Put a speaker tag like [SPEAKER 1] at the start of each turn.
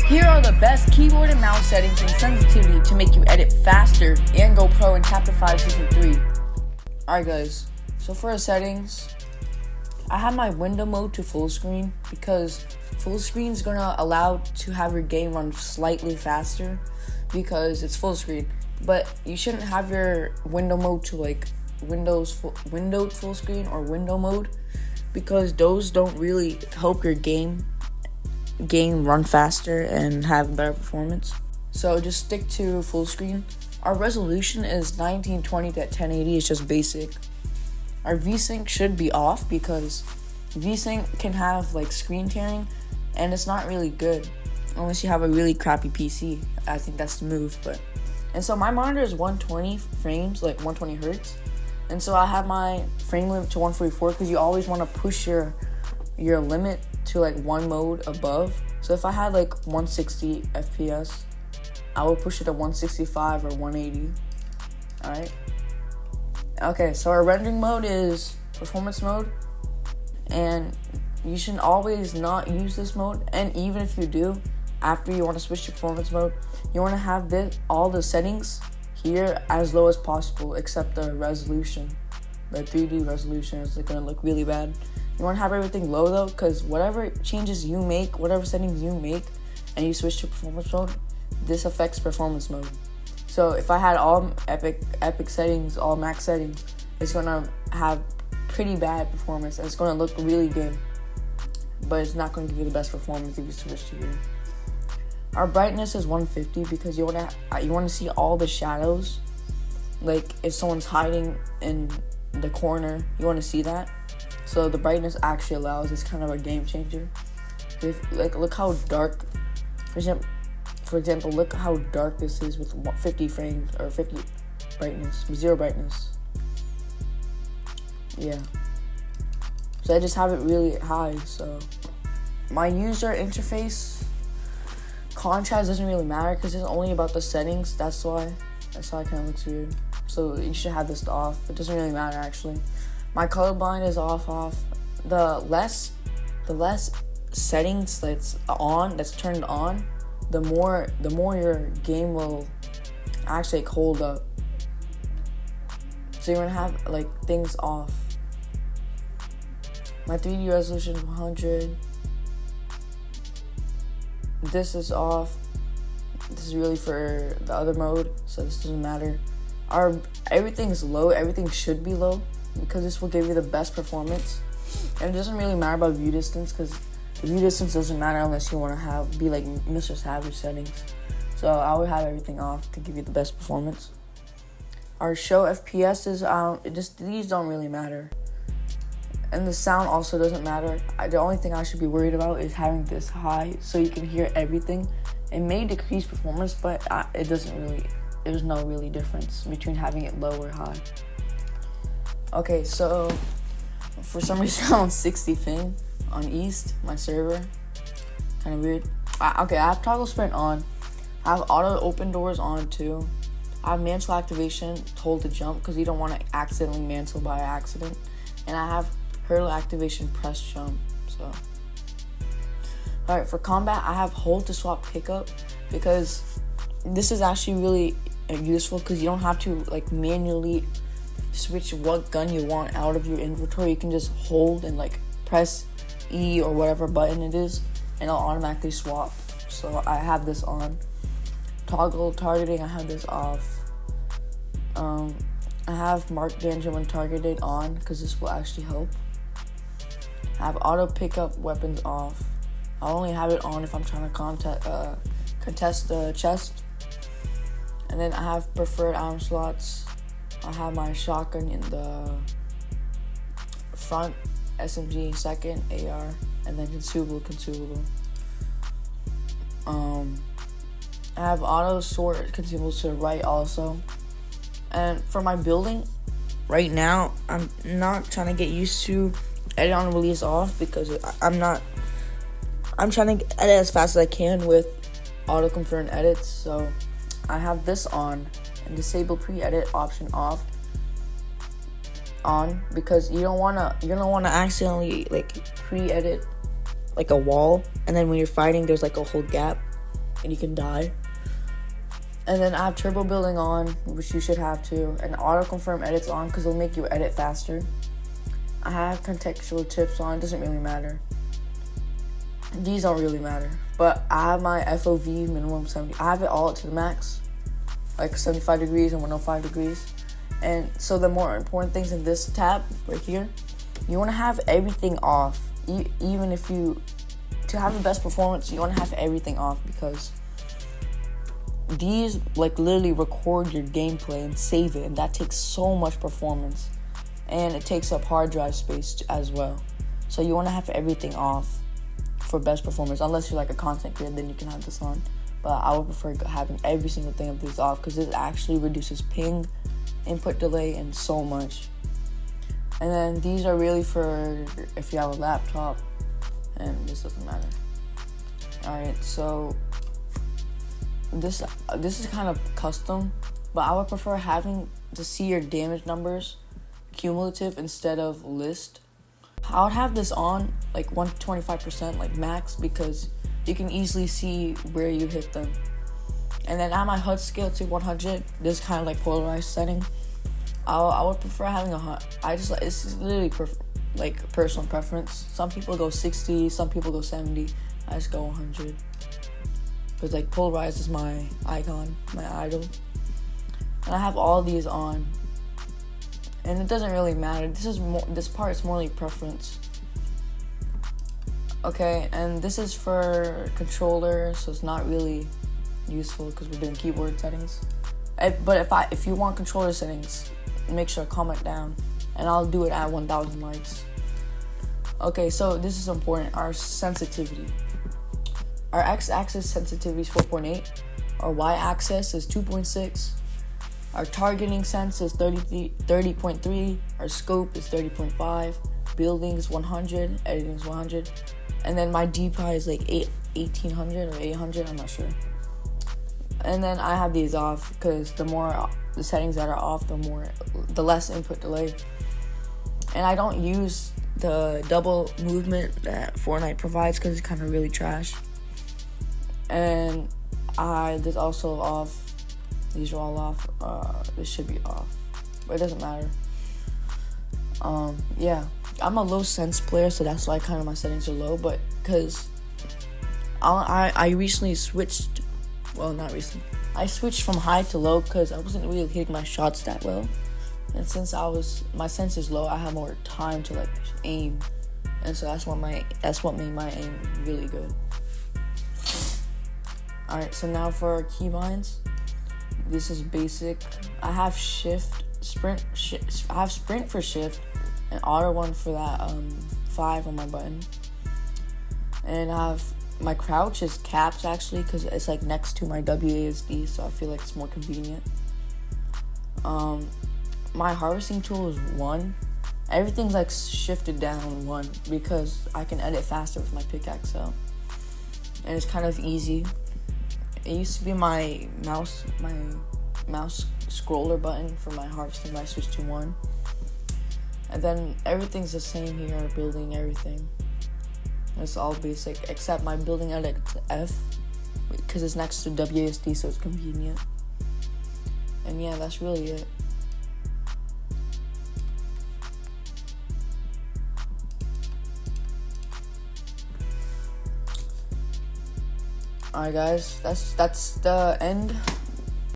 [SPEAKER 1] Here are the best keyboard and mouse settings and sensitivity to make you edit faster and go pro in Chapter 5 Season 3. Alright guys, so for the settings, I have my window mode to full screen because full screen is gonna allow to have your game run slightly faster because it's full screen. But you shouldn't have your window mode to like windowed full screen or window mode because those don't really help your game run faster and have better performance. So just stick to full screen. Our resolution is 1920 to 1080. It's just basic. Our VSync should be off because VSync can have like screen tearing and it's not really good unless you have a really crappy PC. I think that's the move. And so my monitor is 120 frames, like 120 hertz. And so I have my frame limit to 144 because you always want to push your limit to like one mode above. So if I had like 160 FPS, I would push it to 165 or 180. Alright. Okay, so our rendering mode is performance mode. And you should always not use this mode. And even if you do, after you want to switch to performance mode, you want to have all the settings here as low as possible except the resolution. The 3D resolution is going to look really bad. You want to have everything low though, because whatever changes you make, whatever settings you make, and you switch to performance mode, this affects performance mode. So if I had all epic settings, all max settings, it's going to have pretty bad performance. It's going to look really good, but it's not going to give you the best performance if you switch to here. Our brightness is 150 because you want to see all the shadows. Like if someone's hiding in the corner, you want to see that. So the brightness actually allows. It's kind of a game changer. Look how dark. For example, look how dark this is with 50 frames or 50 brightness, 0 brightness. Yeah. So I just have it really high. So my user interface contrast doesn't really matter because it's only about the settings. That's why it kind of looks weird. So you should have this off. It doesn't really matter actually. My colorblind is off. The less settings that's turned on, the more your game will actually hold up. So you're gonna have like things off. My 3D resolution is 100. This is off. This is really for the other mode, so this doesn't matter. Everything's low. Everything should be low because this will give you the best performance. And it doesn't really matter about view distance because the view distance doesn't matter unless you want to be like Mr. Savage settings. So I would have everything off to give you the best performance. Our show FPS is these don't really matter. And the sound also doesn't matter. The only thing I should be worried about is having this high so you can hear everything. It may decrease performance, but there's no really difference between having it low or high. Okay, so for some reason I'm on 60 ping on East, my server. Kind of weird. I have toggle sprint on. I have auto open doors on too. I have mantle activation, hold to jump because you don't want to accidentally mantle by accident. And I have hurdle activation, press jump. So, alright, for combat, I have hold to swap pickup because this is actually really useful because you don't have to like manually switch what gun you want out of your inventory. You can just hold and like press E or whatever button it is, and it'll automatically swap. So I have this on. Toggle targeting, I have this off. I have mark danger when targeted on because this will actually help. I have auto pickup weapons off. I only have it on if I'm trying to contest the chest. And then I have preferred arm slots. I have my shotgun in the front, SMG second, AR, and then consumable. I have auto sort consumables to the right also. And for my building, right now, I'm not trying to get used to edit on release off because I'm trying to edit as fast as I can with auto confirm edits. So I have this on and disable pre-edit option off on because you don't wanna accidentally like pre-edit like a wall and then when you're fighting there's like a whole gap. and you can die. And then I have turbo building on, which you should have too, and auto confirm edits on because it'll make you edit faster. I have contextual tips on, it doesn't really matter. These don't really matter, but I have my FOV minimum 70. I have it all to the max, like 75 degrees and 105 degrees. And so the more important things in this tab right here, you want to have everything off. Even if to have the best performance, you want to have everything off because these like literally record your gameplay and save it, and that takes so much performance, and it takes up hard drive space as well. So you want to have everything off for best performance, unless you're like a content creator, then you can have this on. But I would prefer having every single thing of this off because this actually reduces ping, input delay, and so much. And then these are really for if you have a laptop, and this doesn't matter. Alright, so this is kind of custom, but I would prefer having to see your damage numbers cumulative instead of list. I would have this on like 125% like max because you can easily see where you hit them. And then I have my HUD scale to 100. This is kind of like polarized setting. I would prefer having it's just literally like personal preference. Some people go 60, some people go 70. I just go 100. Because like polarized is my icon, my idol. And I have all these on. And it doesn't really matter. This part is more like preference. Okay, and this is for controller, so it's not really useful because we're doing keyboard settings. But if you want controller settings, make sure to comment down, and I'll do it at 1,000 likes. Okay, so this is important. Our sensitivity. Our x-axis sensitivity is 4.8. Our y-axis is 2.6. Our targeting sense is 30.3. Our scope is 30.5. Building is 100. Editing is 100. And then my DPI is like 1800 or 800. I'm not sure. And then I have these off because the more the settings that are off, the less input delay. And I don't use the double movement that Fortnite provides because it's kind of really trash. And this also off. These are all off. This should be off, but it doesn't matter. Yeah, I'm a low sense player, so that's why kind of my settings are low. But because I recently switched. Well, not recently. I switched from high to low because I wasn't really hitting my shots that well. And since my sense is low, I have more time to like aim, and so that's what made my aim really good. All right, so now for our keybinds. This is basic. I have sprint for shift, and auto one for that 5 on my button. And I have my crouch is caps actually because it's like next to my WASD, so I feel like it's more convenient. My harvesting tool is 1. Everything's like shifted down 1 because I can edit faster with my pickaxe out, and it's kind of easy. It used to be my mouse scroller button for my harvesting, but I switched to 1. And then everything's the same here, building everything. It's all basic, except my building edit F, because it's next to WASD, so it's convenient. And yeah, that's really it. Alright guys, that's the end